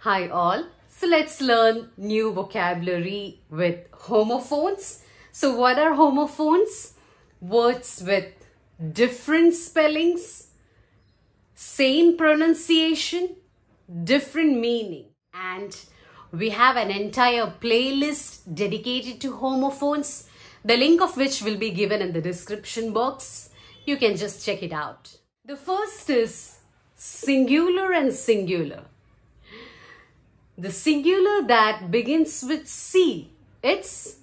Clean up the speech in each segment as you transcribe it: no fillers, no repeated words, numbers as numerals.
Hi all. So let's learn new vocabulary with homophones. So what are homophones? Words with different spellings, same pronunciation, different meaning. And we have an entire playlist dedicated to homophones, the link of which will be given in the description box. You can just check it out. The first is singular and singular. The singular that begins with C, it's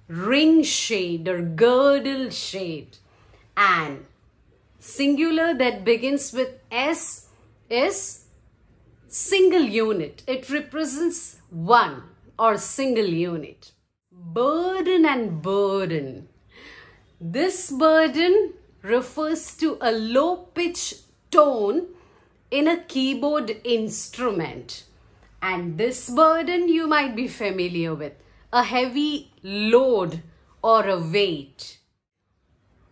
ring shade or girdle shade. And singular that begins with S is single unit. It represents one or single unit. Burden and burden. This burden refers to a low-pitched tone in a keyboard instrument. And this burden you might be familiar with, a heavy load or a weight.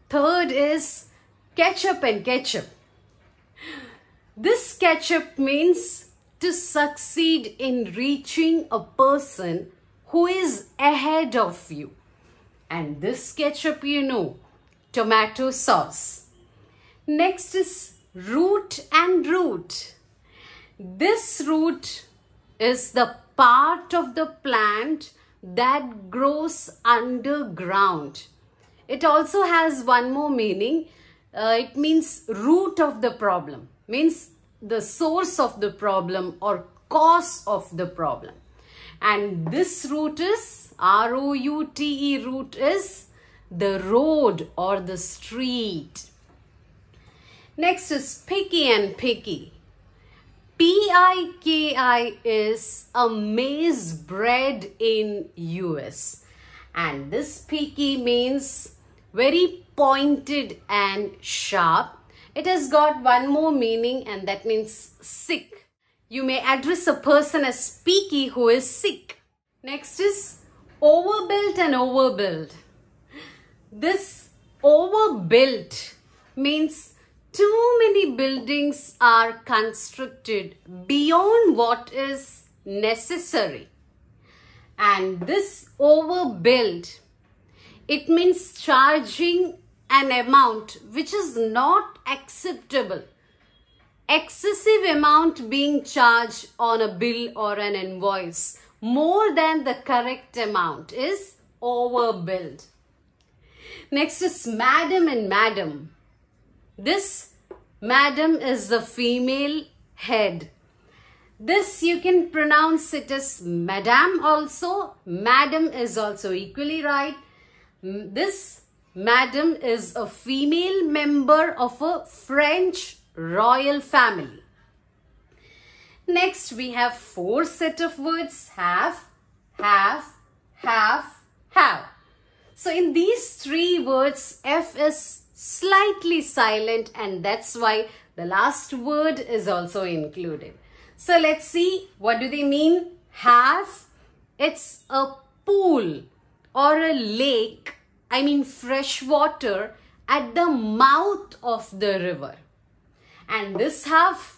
Third is catch-up and ketchup. This catch-up means to succeed in reaching a person who is ahead of you. And this ketchup, you know, tomato sauce. Next is root and root. This root is the part of the plant that grows underground. It also has one more meaning. It means root of the problem, means the source of the problem or cause of the problem. And this root is R-O-U-T-E, root is the road or the street. Next is picky and picky. P-I-K-I is a maize bread in US. And this picky means very pointed and sharp. It has got one more meaning, and that means sick. You may address a person as peaky who is sick. Next is overbuilt and overbuild. This overbuilt means too many buildings are constructed beyond what is necessary. And this overbuild, it means charging an amount which is not acceptable. Excessive amount being charged on a bill or an invoice more than the correct amount is overbilled. Next is madam and madam. This madam is the female head. This you can pronounce it as madam also. Madam is also equally right. This madam is a female member of a French royal family. Next we have four set of words: have, have. So in these three words, F is slightly silent, and that's why the last word is also included. So let's see, what do they mean? Have, it's a pool or a lake, I mean fresh water at the mouth of the river. And this have,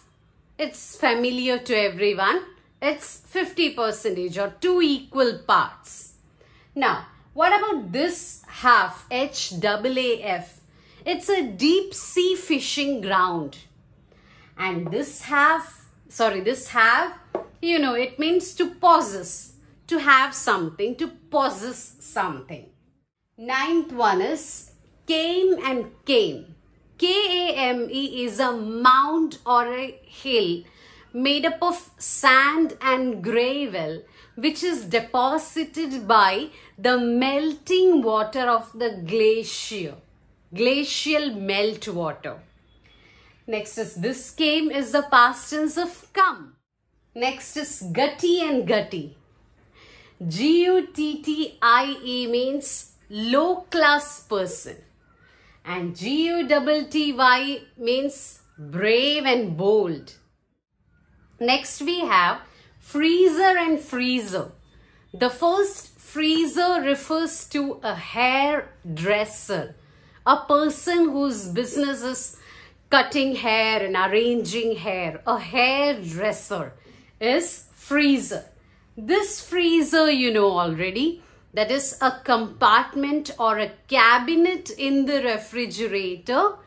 it's familiar to everyone. It's 50% or two equal parts. Now, what about this half, H-A-A-F? It's a deep sea fishing ground. And this have, you know, it means to possess, to have something, to possess something. Ninth one is came and came. K-A-M-E is a mound or a hill made up of sand and gravel, which is deposited by the melting water of the glacier. Glacial melt water. Next is this came is the past tense of come. Next is gutty and gutty. G-U-T-T-I-E means low class person. And G-U-T-T-Y means brave and bold. Next we have freezer and freezer. The first freezer refers to a hairdresser, a person whose business is cutting hair and arranging hair. A hairdresser is freezer. This freezer you know already. That is a compartment or a cabinet in the refrigerator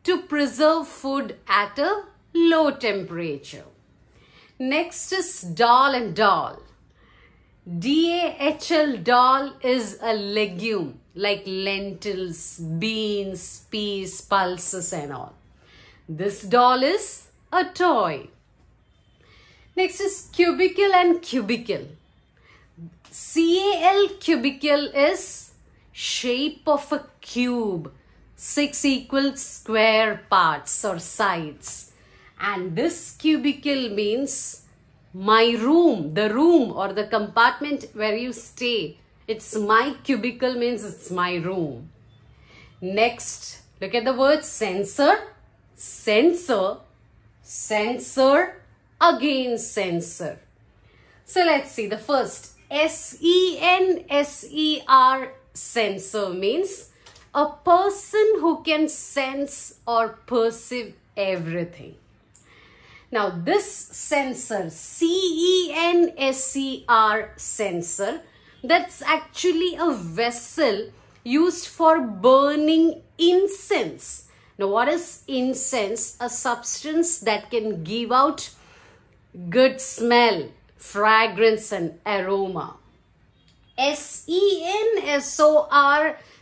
to preserve food at a low temperature. Next is dal and dal. DAHL, dal is a legume like lentils, beans, peas, pulses and all. This doll is a toy. Next is cubicle and cubicle. CAL, cubicle is shape of a cube, 6 equal square parts or sides. And this cubicle means my room, the room or the compartment where you stay. It's my cubicle means it's my room. Next, look at the word sensor, sensor, sensor, again sensor. So let's see the first. SENSER, sensor means a person who can sense or perceive everything. Now this sensor, CENSER, sensor, that's actually a vessel used for burning incense. Now what is incense? A substance that can give out good smell, fragrance and aroma. SENSOR,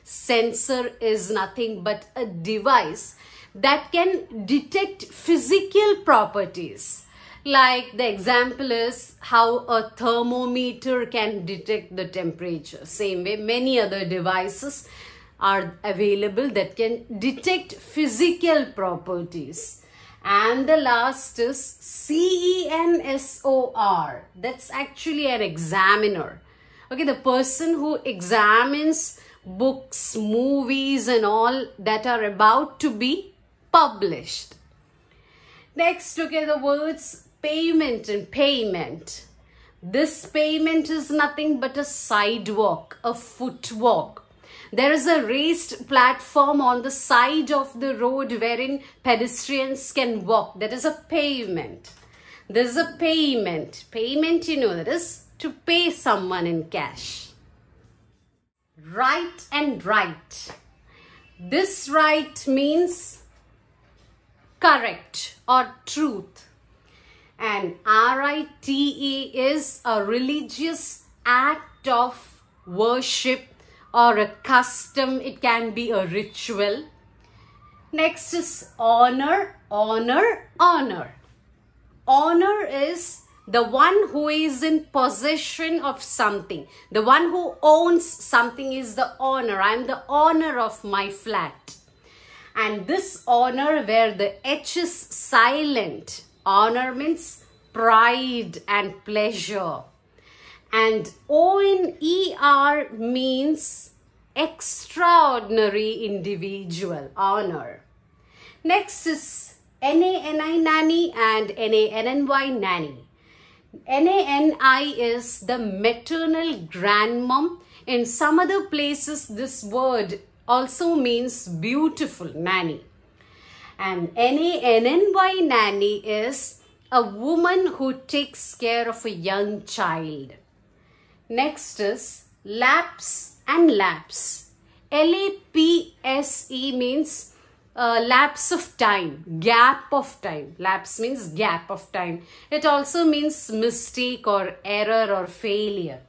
sensor, is nothing but a device that can detect physical properties. Like the example is how a thermometer can detect the temperature. Same way many other devices are available that can detect physical properties. And the last is CENSOR. That's actually an examiner. Okay, the person who examines books, movies and all that are about to be published. Next, look at the words pavement and payment. This pavement is nothing but a sidewalk, a footwalk. There is a raised platform on the side of the road wherein pedestrians can walk. That is a pavement. There is a payment. Payment, you know, that is to pay someone in cash. Right and right. This right means correct or truth. And RITE is a religious act of worship or a custom. It can be a ritual. Next is honor, honor, honor. Honor is the one who is in possession of something. The one who owns something is the owner. I am the owner of my flat. And this honor where the H is silent. Honor means pride and pleasure. And ONER means extraordinary individual, honor. Next is NANI, nanny, and NANNY, nanny. NANI is the maternal grandmom. In some other places, this word also means beautiful, nanny. And NANNY, nanny is a woman who takes care of a young child. Next is lapse and lapse. LAPSE means lapse of time, gap of time. Lapse means gap of time. It also means mistake or error or failure.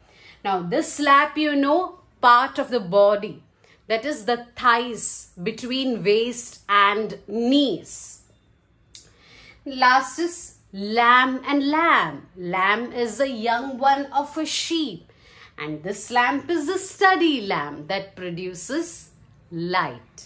Now this lap, you know, part of the body. That is the thighs between waist and knees. Last is lamb and lamb. Lamb is the young one of a sheep. And this lamp is a study lamp that produces light.